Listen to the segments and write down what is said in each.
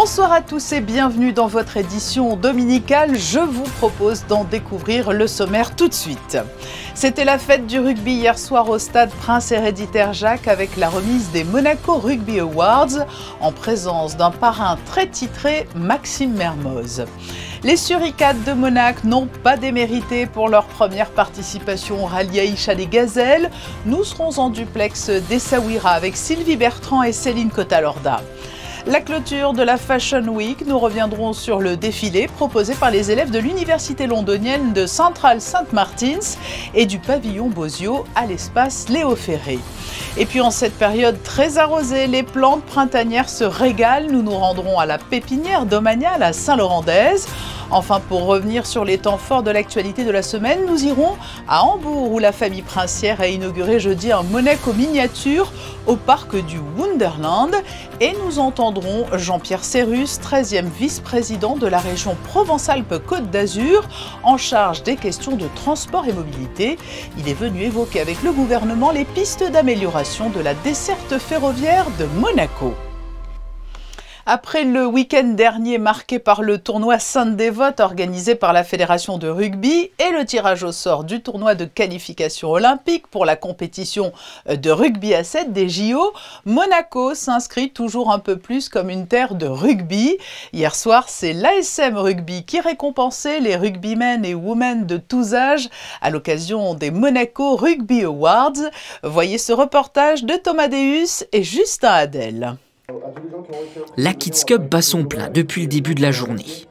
Bonsoir à tous et bienvenue dans votre édition dominicale. Je vous propose d'en découvrir le sommaire tout de suite. C'était la fête du rugby hier soir au stade Prince Héréditaire Jacques avec la remise des Monaco Rugby Awards en présence d'un parrain très titré, Maxime Mermoz. Les Suricates de Monac n'ont pas démérité pour leur première participation au rallye Aïcha des Gazelles. Nous serons en duplex d'Essaouira avec Sylvie Bertrand et Céline Cotalorda. La clôture de la Fashion Week, nous reviendrons sur le défilé proposé par les élèves de l'université londonienne de Central St Martins et du pavillon Bosio à l'espace Léo Ferré. Et puis en cette période très arrosée, les plantes printanières se régalent. Nous nous rendrons à la pépinière domaniale à Saint-Laurent-d'Aise. Enfin, pour revenir sur les temps forts de l'actualité de la semaine, nous irons à Hambourg où la famille princière a inauguré jeudi un Monaco miniature au parc du Wonderland. Et nous entendrons Jean-Pierre Serrus, 13e vice-président de la région Provence-Alpes-Côte d'Azur, en charge des questions de transport et mobilité. Il est venu évoquer avec le gouvernement les pistes d'amélioration de la desserte ferroviaire de Monaco. Après le week-end dernier marqué par le tournoi Sainte-Dévote organisé par la Fédération de rugby et le tirage au sort du tournoi de qualification olympique pour la compétition de rugby à 7 des JO, Monaco s'inscrit toujours un peu plus comme une terre de rugby. Hier soir, c'est l'ASM Rugby qui récompensait les rugbymen et women de tous âges à l'occasion des Monaco Rugby Awards. Voyez ce reportage de Thomas Deus et Justin Adel. La Kids Cup bat son plein depuis le début de la journée.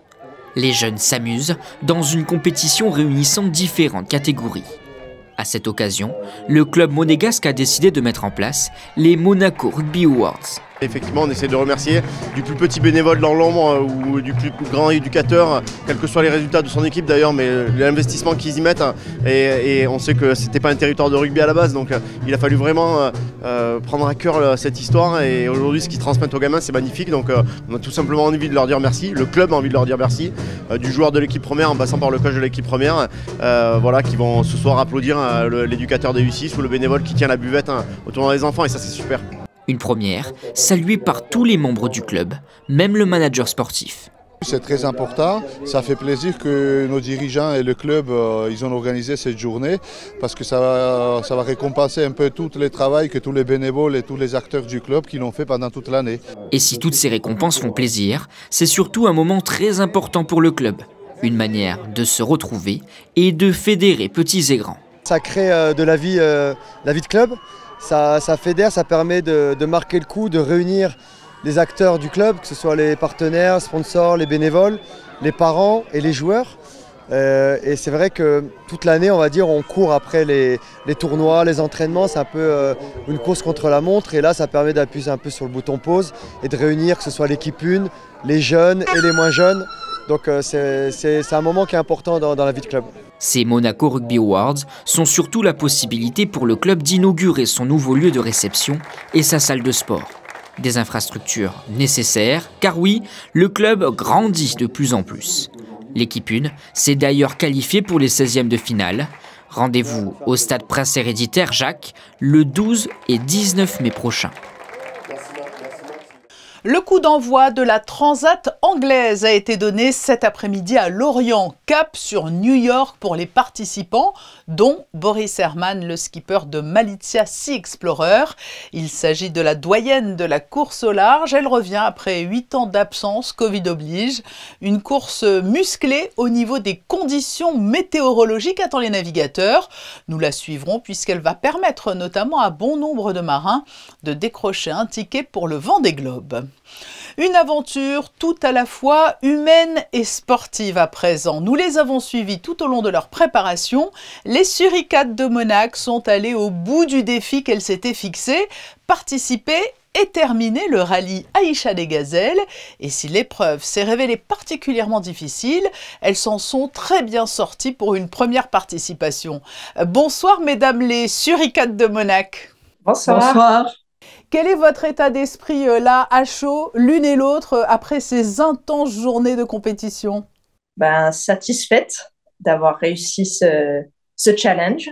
Les jeunes s'amusent dans une compétition réunissant différentes catégories. À cette occasion, le club monégasque a décidé de mettre en place les Monaco Rugby Awards. Effectivement, on essaie de remercier du plus petit bénévole dans l'ombre ou du plus grand éducateur, quels que soient les résultats de son équipe d'ailleurs, mais l'investissement qu'ils y mettent. Et on sait que c'était pas un territoire de rugby à la base, donc il a fallu vraiment prendre à cœur cette histoire. Et aujourd'hui, ce qu'ils transmettent aux gamins, c'est magnifique. Donc on a tout simplement envie de leur dire merci. Le club a envie de leur dire merci. Du joueur de l'équipe première en passant par le coach de l'équipe première, voilà, qui vont ce soir applaudir l'éducateur des U6 ou le bénévole qui tient la buvette autour des enfants. Et ça, c'est super. Une première, saluée par tous les membres du club, même le manager sportif. C'est très important, ça fait plaisir que nos dirigeants et le club ils ont organisé cette journée parce que ça va récompenser un peu tout le travail que tous les bénévoles et tous les acteurs du club qui l'ont fait pendant toute l'année. Et si toutes ces récompenses font plaisir, c'est surtout un moment très important pour le club. Une manière de se retrouver et de fédérer petits et grands. Ça crée de la vie de club. Ça fédère, ça permet de marquer le coup, de réunir les acteurs du club, que ce soit les partenaires, sponsors, les bénévoles, les parents et les joueurs. Et c'est vrai que toute l'année, on va dire, on court après les tournois, les entraînements. C'est un peu une course contre la montre. Et là, ça permet d'appuyer un peu sur le bouton pause et de réunir, que ce soit l'équipe 1, les jeunes et les moins jeunes. Donc c'est un moment qui est important dans la vie de club. Ces Monaco Rugby Awards sont surtout la possibilité pour le club d'inaugurer son nouveau lieu de réception et sa salle de sport. Des infrastructures nécessaires, car oui, le club grandit de plus en plus. L'équipe 1 s'est d'ailleurs qualifiée pour les 16e de finale. Rendez-vous au stade Prince Héréditaire Jacques le 12 et 19 mai prochain. Le coup d'envoi de la Transat anglaise a été donné cet après-midi à Lorient, cap sur New York pour les participants, dont Boris Herrmann, le skipper de Malizia Sea Explorer. Il s'agit de la doyenne de la course au large. Elle revient après 8 ans d'absence, Covid oblige. Une course musclée au niveau des conditions météorologiques, attend les navigateurs. Nous la suivrons puisqu'elle va permettre notamment à bon nombre de marins de décrocher un ticket pour le Vendée Globe. Une aventure tout à la fois humaine et sportive à présent. Nous les avons suivis tout au long de leur préparation. Les Suricates de Monac sont allés au bout du défi qu'elles s'étaient fixé, participer et terminer le rallye Aïcha des Gazelles. Et si l'épreuve s'est révélée particulièrement difficile, elles s'en sont très bien sorties pour une première participation. Bonsoir mesdames les Suricates de Monac. Bonsoir. Bonsoir. Quel est votre état d'esprit là, à chaud, l'une et l'autre, après ces intenses journées de compétition? Satisfaite d'avoir réussi ce challenge,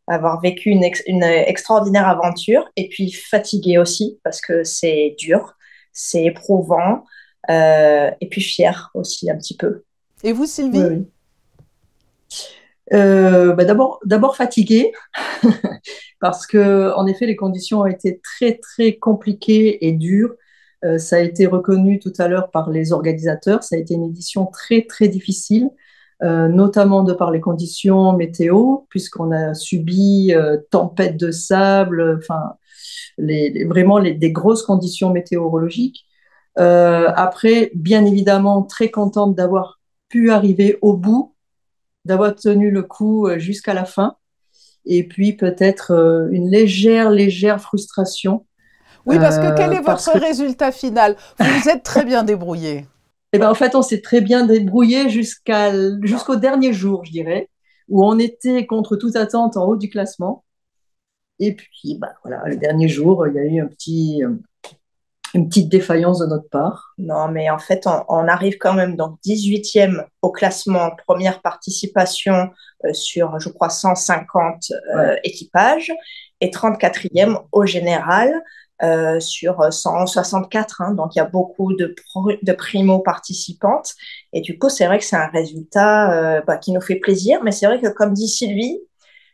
avoir vécu une extraordinaire aventure, et puis fatiguée aussi, parce que c'est dur, c'est éprouvant. et puis fière aussi un petit peu. Et vous, Sylvie? Oui, oui. D'abord fatiguée parce que en effet les conditions ont été très très compliquées et dures. Ça a été reconnu tout à l'heure par les organisateurs. Ça a été une édition très très difficile, notamment de par les conditions météo, puisqu'on a subi tempête de sable, enfin vraiment des grosses conditions météorologiques. Après, bien évidemment, très contente d'avoir pu arriver au bout, d'avoir tenu le coup jusqu'à la fin. Et puis peut-être une légère frustration. Oui, parce que quel est votre résultat final? Vous vous êtes très bien débrouillé. Eh ben, en fait, on s'est très bien débrouillé jusqu'au dernier jour, je dirais, où on était contre toute attente en haut du classement. Et puis, voilà, le dernier jour, il y a eu une petite défaillance de notre part. Non, mais en fait, on arrive quand même donc 18e au classement, première participation sur, je crois, 150 équipages, et 34e au général sur 164. Hein, donc, il y a beaucoup de primo-participantes. Et du coup, c'est vrai que c'est un résultat qui nous fait plaisir. Mais c'est vrai que, comme dit Sylvie,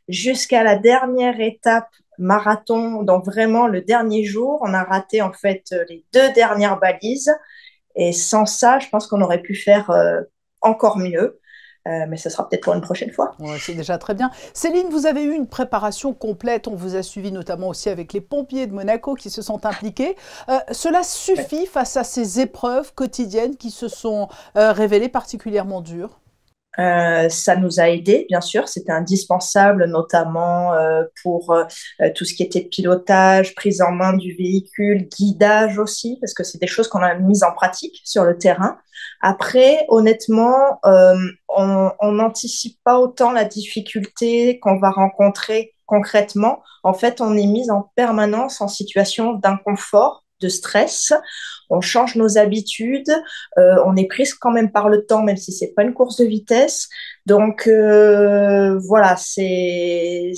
jusqu'à la dernière étape marathon, donc vraiment le dernier jour, on a raté en fait les 2 dernières balises, et sans ça, je pense qu'on aurait pu faire encore mieux, mais ce sera peut-être pour une prochaine fois. Ouais, c'est déjà très bien. Céline, vous avez eu une préparation complète, on vous a suivi notamment aussi avec les pompiers de Monaco qui se sont impliqués. Cela suffit face à ces épreuves quotidiennes qui se sont révélées particulièrement dures? Ça nous a aidés, bien sûr, c'était indispensable, notamment pour tout ce qui était pilotage, prise en main du véhicule, guidage aussi, parce que c'est des choses qu'on a mises en pratique sur le terrain. Après, honnêtement, on n'anticipe pas autant la difficulté qu'on va rencontrer concrètement. En fait, on est mis en permanence en situation d'inconfort, de stress. On change nos habitudes, on est prise quand même par le temps, même si c'est pas une course de vitesse. Donc voilà, c'est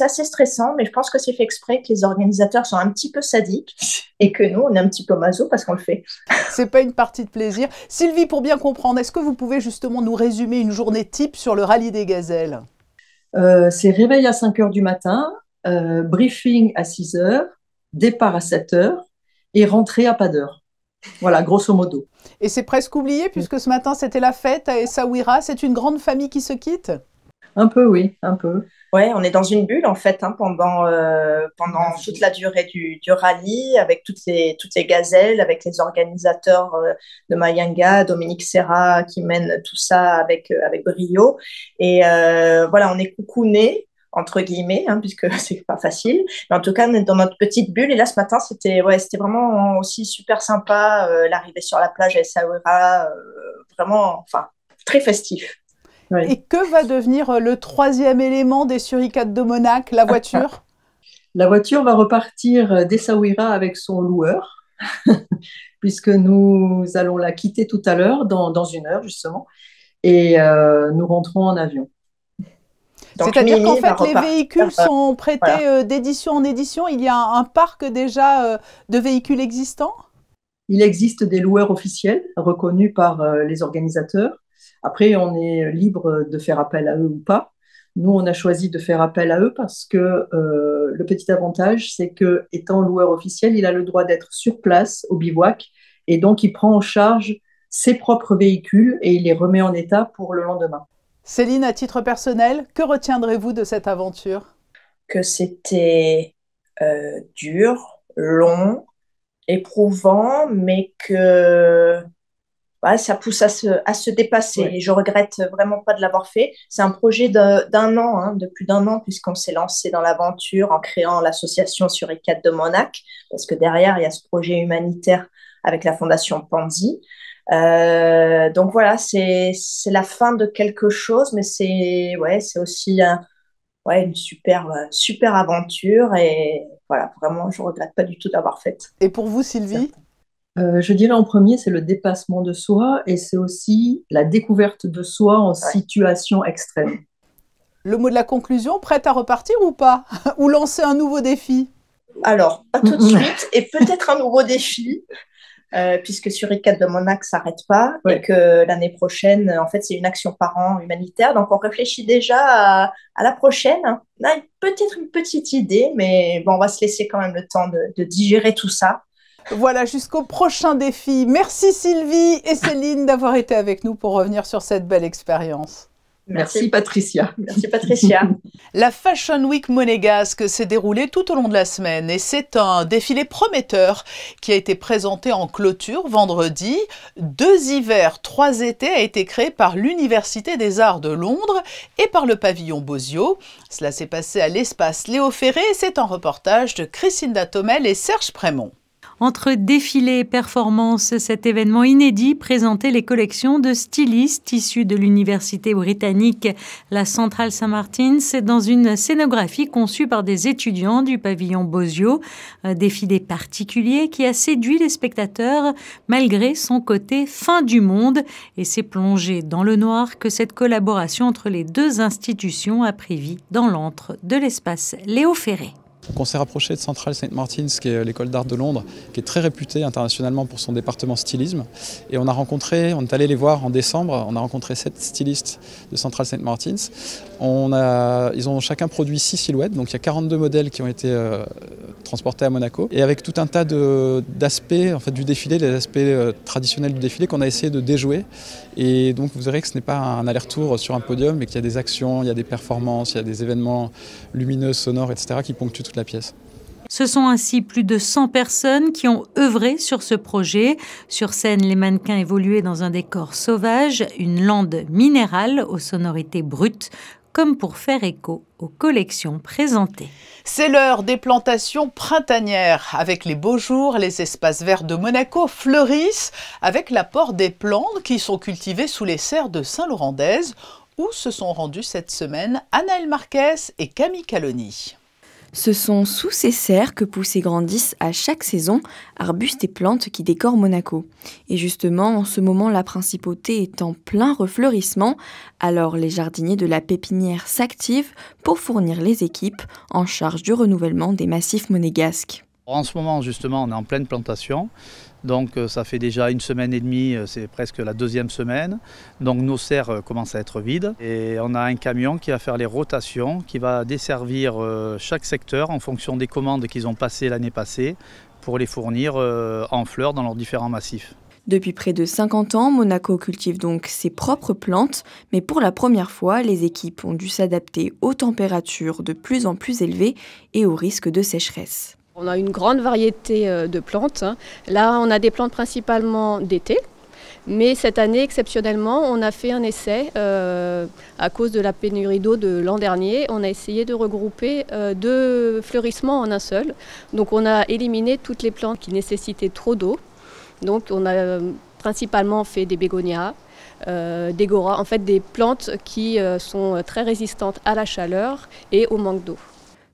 assez stressant, mais je pense que c'est fait exprès, que les organisateurs sont un petit peu sadiques et que nous, on est un petit peu maso parce qu'on le fait. C'est pas une partie de plaisir. Sylvie, pour bien comprendre, est-ce que vous pouvez justement nous résumer une journée type sur le rallye des gazelles? C'est réveil à 5 heures du matin, briefing à 6 heures, départ à 7 heures et rentrée à pas d'heure. Voilà, grosso modo. Et c'est presque oublié puisque ce matin c'était la fête à Essaouira. C'est une grande famille qui se quitte? Un peu, oui, un peu. Ouais, on est dans une bulle en fait pendant toute la durée du rallye, avec toutes les gazelles, avec les organisateurs de Mayanga, Dominique Serra qui mène tout ça avec brio. Et voilà, on est coucounés entre guillemets, hein, puisque c'est pas facile. Mais en tout cas, on est dans notre petite bulle. Et là, ce matin, c'était vraiment aussi super sympa, l'arrivée sur la plage à Essaouira, vraiment, enfin, très festif. Oui. Et que va devenir le 3e élément des Suricates de Monaco, la voiture? La voiture va repartir d'Essaouira avec son loueur, puisque nous allons la quitter tout à l'heure, dans 1 heure justement, et nous rentrons en avion. C'est-à-dire qu'en fait, les véhicules sont prêtés d'édition en édition. Il y a un parc déjà de véhicules existants? Il existe des loueurs officiels reconnus par les organisateurs. Après, on est libre de faire appel à eux ou pas. Nous, on a choisi de faire appel à eux parce que le petit avantage, c'est que, étant loueur officiel, il a le droit d'être sur place au bivouac et donc il prend en charge ses propres véhicules et il les remet en état pour le lendemain. Céline, à titre personnel, que retiendrez-vous de cette aventure? Que c'était dur, long, éprouvant, mais que ça pousse à se dépasser. Ouais. Et je regrette vraiment pas de l'avoir fait. C'est un projet d'un an, hein, de plus d'1 an, puisqu'on s'est lancé dans l'aventure en créant l'association Suricates de Monaco, parce que derrière, il y a ce projet humanitaire avec la fondation Panzi. Donc voilà, c'est la fin de quelque chose, mais c'est aussi une super aventure, et voilà, vraiment, je regrette pas du tout d'avoir fait. Et pour vous, Sylvie? Je dirais en premier, c'est le dépassement de soi et c'est aussi la découverte de soi en situation extrême. Le mot de la conclusion, prête à repartir ou pas? Ou lancer un nouveau défi? Alors, pas tout de suite, et peut-être un nouveau défi. puisque sur ICAT de Monaco s'arrête pas et que l'année prochaine, en fait, c'est une action par an humanitaire. Donc, on réfléchit déjà à la prochaine. On a peut-être une petite idée, mais bon, on va se laisser quand même le temps de digérer tout ça. Voilà, jusqu'au prochain défi. Merci Sylvie et Céline d'avoir été avec nous pour revenir sur cette belle expérience. Merci Patricia. Merci Patricia. La Fashion Week monégasque s'est déroulée tout au long de la semaine et c'est un défilé prometteur qui a été présenté en clôture vendredi. 2 hivers, 3 étés a été créé par l'Université des Arts de Londres et par le pavillon Bosio. Cela s'est passé à l'espace Léo Ferré et c'est un reportage de Christinda Thomel et Serge Prémont. Entre défilés et performances, cet événement inédit présentait les collections de stylistes issus de l'université britannique, la Central St Martins, dans une scénographie conçue par des étudiants du pavillon Bosio. Un défilé particulier qui a séduit les spectateurs malgré son côté fin du monde. Et c'est plongé dans le noir que cette collaboration entre les 2 institutions a pris vie dans l'antre de l'espace Léo Ferré. Donc on s'est rapproché de Central St Martins, qui est l'école d'art de Londres, qui est très réputée internationalement pour son département stylisme. Et on est allé les voir en décembre, on a rencontré 7 stylistes de Central St Martins. Ils ont chacun produit 6 silhouettes, donc il y a 42 modèles qui ont été transportés à Monaco. Et avec tout un tas d'aspects en fait, du défilé, les aspects traditionnels du défilé qu'on a essayé de déjouer. Et donc vous verrez que ce n'est pas un aller-retour sur un podium, mais qu'il y a des actions, il y a des performances, il y a des événements lumineux, sonores, etc. qui ponctuent toute la pièce. Ce sont ainsi plus de 100 personnes qui ont œuvré sur ce projet. Sur scène, les mannequins évoluaient dans un décor sauvage, une lande minérale aux sonorités brutes, comme pour faire écho aux collections présentées. C'est l'heure des plantations printanières. Avec les beaux jours, les espaces verts de Monaco fleurissent avec l'apport des plantes qui sont cultivées sous les serres de Saint-Laurent-d'Aise, où se sont rendus cette semaine Anaëlle Marquez et Camille Caloni. Ce sont sous ces serres que poussent et grandissent à chaque saison arbustes et plantes qui décorent Monaco. Et justement, en ce moment, la principauté est en plein refleurissement, alors les jardiniers de la pépinière s'activent pour fournir les équipes en charge du renouvellement des massifs monégasques. En ce moment, justement, on est en pleine plantation. Donc ça fait déjà 1 semaine et demie, c'est presque la 2e semaine. Donc nos serres commencent à être vides. Et on a un camion qui va faire les rotations, qui va desservir chaque secteur en fonction des commandes qu'ils ont passées l'année passée pour les fournir en fleurs dans leurs différents massifs. Depuis près de 50 ans, Monaco cultive donc ses propres plantes, mais pour la première fois, les équipes ont dû s'adapter aux températures de plus en plus élevées et aux risques de sécheresse. On a une grande variété de plantes. Là, on a des plantes principalement d'été. Mais cette année, exceptionnellement, on a fait un essai à cause de la pénurie d'eau de l'an dernier. On a essayé de regrouper 2 fleurissements en un seul. Donc on a éliminé toutes les plantes qui nécessitaient trop d'eau. Donc on a principalement fait des bégonias, des goras, en fait des plantes qui sont très résistantes à la chaleur et au manque d'eau.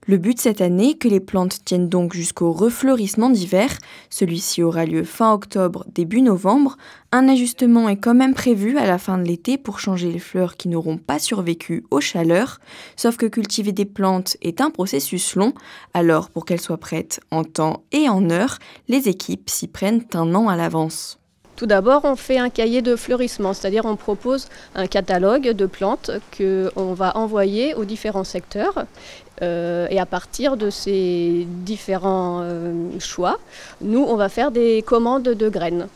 Le but cette année, que les plantes tiennent donc jusqu'au refleurissement d'hiver. Celui-ci aura lieu fin octobre, début novembre. Un ajustement est quand même prévu à la fin de l'été pour changer les fleurs qui n'auront pas survécu aux chaleurs. Sauf que cultiver des plantes est un processus long. Alors pour qu'elles soient prêtes en temps et en heure, les équipes s'y prennent 1 an à l'avance. Tout d'abord, on fait un cahier de fleurissement, c'est-à-dire on propose un catalogue de plantes qu'on va envoyer aux différents secteurs. Et à partir de ces différents choix, nous, on va faire des commandes de graines.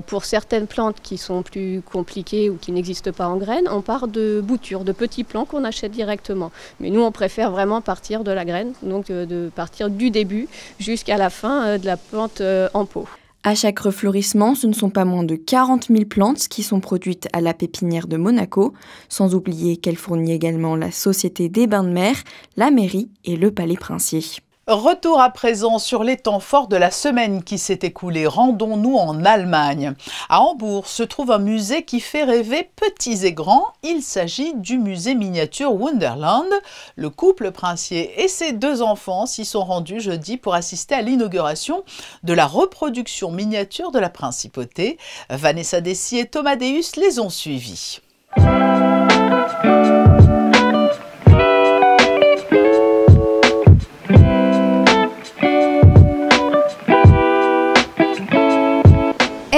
Pour certaines plantes qui sont plus compliquées ou qui n'existent pas en graines, on part de boutures, de petits plants qu'on achète directement. Mais nous, on préfère vraiment partir de la graine, donc de partir du début jusqu'à la fin de la plante en pot. À chaque refleurissement, ce ne sont pas moins de 40 000 plantes qui sont produites à la pépinière de Monaco, sans oublier qu'elle fournit également la Société des Bains de Mer, la mairie et le Palais Princier. Retour à présent sur les temps forts de la semaine qui s'est écoulée. Rendons-nous en Allemagne. À Hambourg se trouve un musée qui fait rêver petits et grands. Il s'agit du musée miniature Wunderland. Le couple princier et ses 2 enfants s'y sont rendus jeudi pour assister à l'inauguration de la reproduction miniature de la principauté. Vanessa Dessy et Thomas Deus les ont suivis.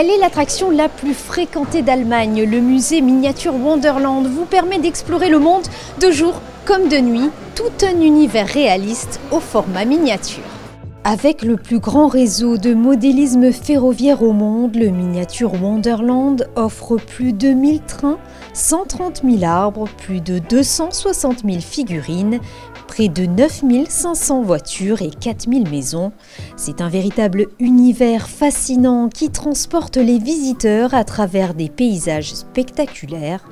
Elle est l'attraction la plus fréquentée d'Allemagne. Le musée Miniature Wonderland vous permet d'explorer le monde de jour comme de nuit, tout un univers réaliste au format miniature. Avec le plus grand réseau de modélisme ferroviaire au monde, le Miniature Wonderland offre plus de 1000 trains, 130 000 arbres, plus de 260 000 figurines, près de 9500 voitures et 4000 maisons. C'est un véritable univers fascinant qui transporte les visiteurs à travers des paysages spectaculaires,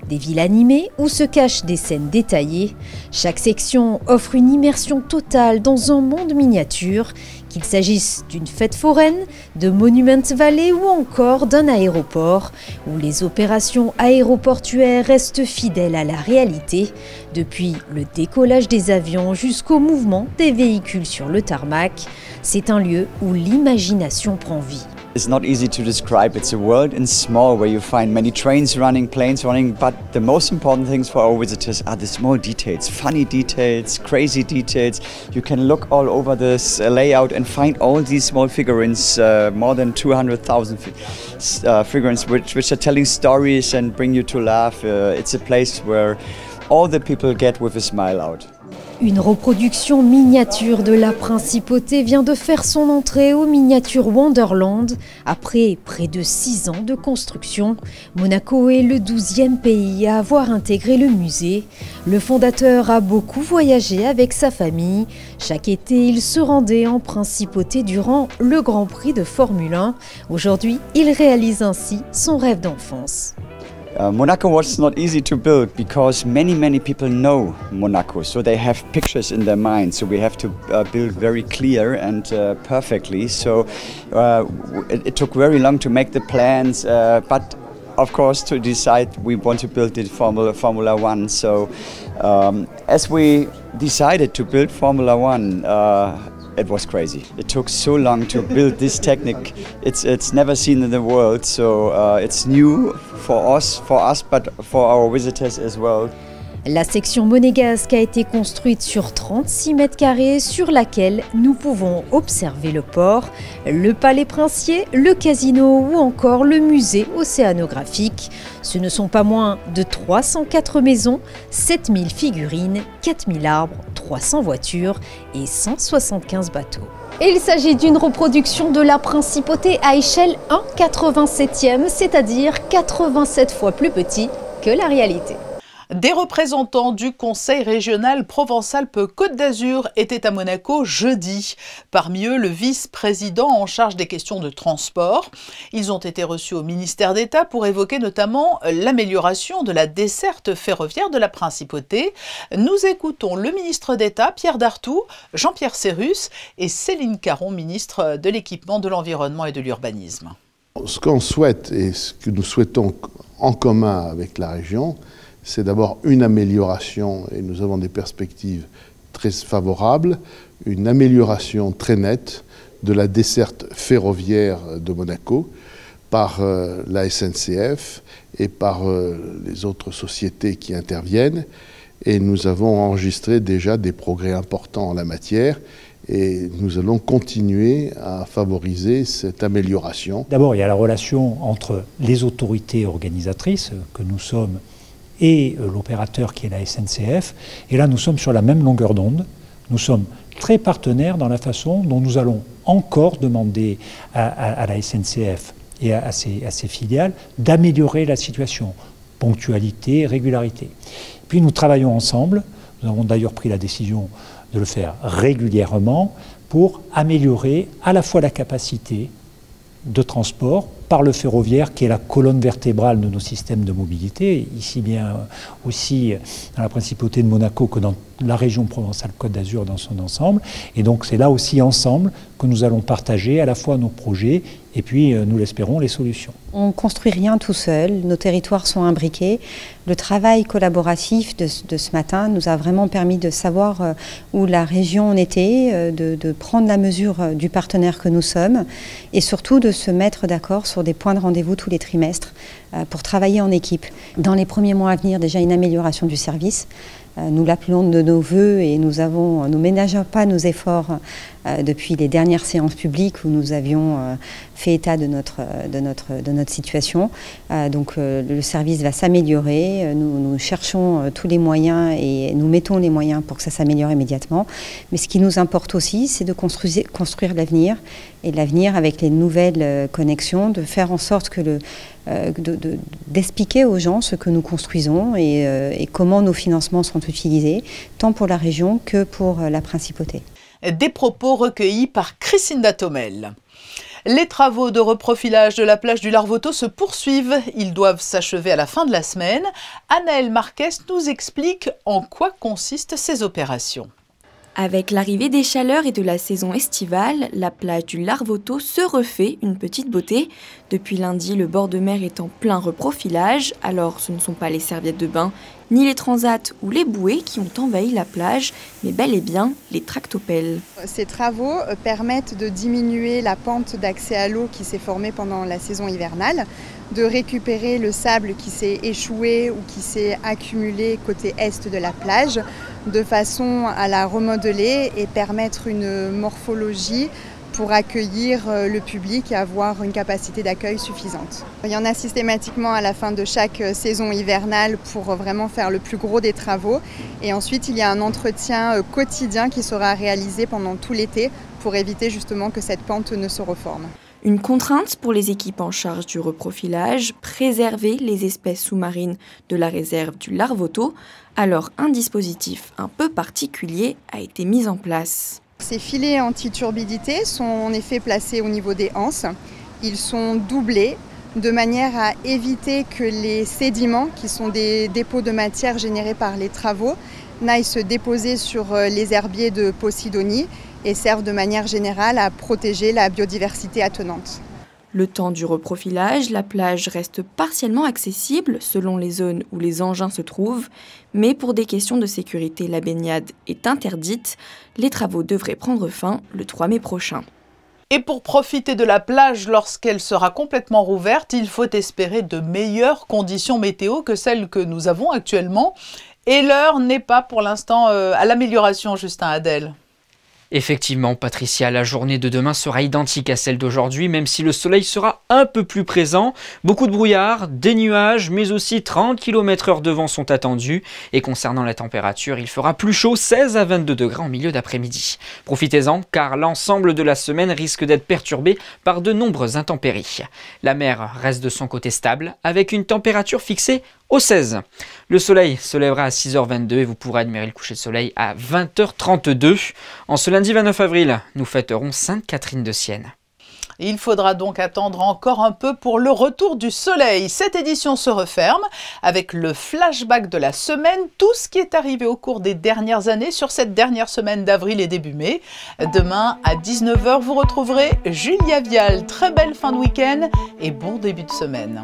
des villes animées où se cachent des scènes détaillées. Chaque section offre une immersion totale dans un monde miniature, qu'il s'agisse d'une fête foraine, de Monument Valley ou encore d'un aéroport, où les opérations aéroportuaires restent fidèles à la réalité, depuis le décollage des avions jusqu'au mouvement des véhicules sur le tarmac. C'est un lieu où l'imagination prend vie. It's not easy to describe. It's a world in small where you find many trains running, planes running, but the most important things for our visitors are the small details, funny details, crazy details. You can look all over this layout and find all these small figurines, more than 200,000 figurines which are telling stories and bring you to laugh. It's a place where all the people get with a smile out. Une reproduction miniature de la principauté vient de faire son entrée au Miniature Wonderland. Après près de 6 ans de construction, Monaco est le 12e pays à avoir intégré le musée. Le fondateur a beaucoup voyagé avec sa famille. Chaque été, il se rendait en principauté durant le Grand Prix de Formule 1. Aujourd'hui, il réalise ainsi son rêve d'enfance. Monaco was not easy to build because many people know Monaco, so they have pictures in their mind. So we have to build very clear and perfectly. So it took very long to make the plans, but of course to decide we want to build the Formula One. So as we decided to build Formula One, it was crazy. It took so long to build this technique. It's never seen in the world, so it's new for us, but for our visitors as well. La section monégasque a été construite sur 36 mètres carrés sur laquelle nous pouvons observer le port, le palais princier, le casino ou encore le musée océanographique. Ce ne sont pas moins de 304 maisons, 7000 figurines, 4000 arbres, 300 voitures et 175 bateaux. Il s'agit d'une reproduction de la principauté à échelle 1/87e, c'est-à-dire 87 fois plus petit que la réalité. Des représentants du Conseil régional Provence-Alpes-Côte d'Azur étaient à Monaco jeudi. Parmi eux, le vice-président en charge des questions de transport. Ils ont été reçus au ministère d'État pour évoquer notamment l'amélioration de la desserte ferroviaire de la Principauté. Nous écoutons le ministre d'État, Pierre Dartout, Jean-Pierre Sérus et Céline Caron, ministre de l'Équipement, de l'Environnement et de l'Urbanisme. Ce qu'on souhaite et ce que nous souhaitons en commun avec la région, c'est d'abord une amélioration, et nous avons des perspectives très favorables, une amélioration très nette de la desserte ferroviaire de Monaco par la SNCF et par les autres sociétés qui interviennent. Et nous avons enregistré déjà des progrès importants en la matière. Et nous allons continuer à favoriser cette amélioration. D'abord, il y a la relation entre les autorités organisatrices que nous sommes et l'opérateur qui est la SNCF. Et là, nous sommes sur la même longueur d'onde. Nous sommes très partenaires dans la façon dont nous allons encore demander à la SNCF et à ses filiales d'améliorer la situation, ponctualité, régularité. Puis nous travaillons ensemble. Nous avons d'ailleurs pris la décision de le faire régulièrement pour améliorer à la fois la capacité de transport par le ferroviaire qui est la colonne vertébrale de nos systèmes de mobilité, ici bien aussi dans la principauté de Monaco que dans la région Provence-Alpes-Côte d'Azur dans son ensemble. Et donc c'est là aussi ensemble que nous allons partager à la fois nos projets et puis, nous l'espérons, les solutions. On ne construit rien tout seul, nos territoires sont imbriqués. Le travail collaboratif de ce matin nous a vraiment permis de savoir où la région en était, de prendre la mesure du partenaire que nous sommes et surtout de se mettre d'accord sur des points de rendez-vous tous les trimestres pour travailler en équipe. Dans les premiers mois à venir, déjà une amélioration du service. Nous l'appelons de nos voeux et nous ménageons pas nos efforts depuis les dernières séances publiques où nous avions fait état de notre situation. Donc le service va s'améliorer, nous cherchons tous les moyens et nous mettons les moyens pour que ça s'améliore immédiatement. Mais ce qui nous importe aussi, c'est de construire l'avenir, et l'avenir avec les nouvelles connexions, de faire en sorte que d'expliquer aux gens ce que nous construisons et comment nos financements sont utilisés, tant pour la région que pour la principauté. Des propos recueillis par Christine Datomel. Les travaux de reprofilage de la plage du Larvoto se poursuivent. Ils doivent s'achever à la fin de la semaine. Anaëlle Marquez nous explique en quoi consistent ces opérations. Avec l'arrivée des chaleurs et de la saison estivale, la plage du Larvoto se refait une petite beauté. Depuis lundi, le bord de mer est en plein reprofilage, alors ce ne sont pas les serviettes de bain, ni les transats ou les bouées qui ont envahi la plage, mais bel et bien les tractopelles. Ces travaux permettent de diminuer la pente d'accès à l'eau qui s'est formée pendant la saison hivernale, de récupérer le sable qui s'est échoué ou qui s'est accumulé côté est de la plage, de façon à la remodeler et permettre une morphologie pour accueillir le public et avoir une capacité d'accueil suffisante. Il y en a systématiquement à la fin de chaque saison hivernale pour vraiment faire le plus gros des travaux. Et ensuite, il y a un entretien quotidien qui sera réalisé pendant tout l'été pour éviter justement que cette pente ne se reforme. Une contrainte pour les équipes en charge du reprofilage, préserver les espèces sous-marines de la réserve du Larvoto. Alors un dispositif un peu particulier a été mis en place. Ces filets anti-turbidité sont en effet placés au niveau des anses. Ils sont doublés de manière à éviter que les sédiments, qui sont des dépôts de matière générés par les travaux, n'aillent se déposer sur les herbiers de Posidonie et servent de manière générale à protéger la biodiversité attenante. Le temps du reprofilage, la plage reste partiellement accessible selon les zones où les engins se trouvent, mais pour des questions de sécurité, la baignade est interdite. Les travaux devraient prendre fin le 3 mai prochain. Et pour profiter de la plage lorsqu'elle sera complètement rouverte, il faut espérer de meilleures conditions météo que celles que nous avons actuellement. Et l'heure n'est pas pour l'instant à l'amélioration, Justin Hadel. Effectivement, Patricia, la journée de demain sera identique à celle d'aujourd'hui, même si le soleil sera un peu plus présent. Beaucoup de brouillard, des nuages, mais aussi 30 km/h de vent sont attendus. Et concernant la température, il fera plus chaud, 16 à 22 degrés en milieu d'après-midi. Profitez-en, car l'ensemble de la semaine risque d'être perturbé par de nombreuses intempéries. La mer reste de son côté stable, avec une température fixée au 16. Le soleil se lèvera à 6h22 et vous pourrez admirer le coucher de soleil à 20h32. En ce lundi 29 avril, nous fêterons Sainte-Catherine de Sienne. Il faudra donc attendre encore un peu pour le retour du soleil. Cette édition se referme avec le flashback de la semaine, tout ce qui est arrivé au cours des dernières années sur cette dernière semaine d'avril et début mai. Demain à 19h, vous retrouverez Julia Vial. Très belle fin de week-end et bon début de semaine.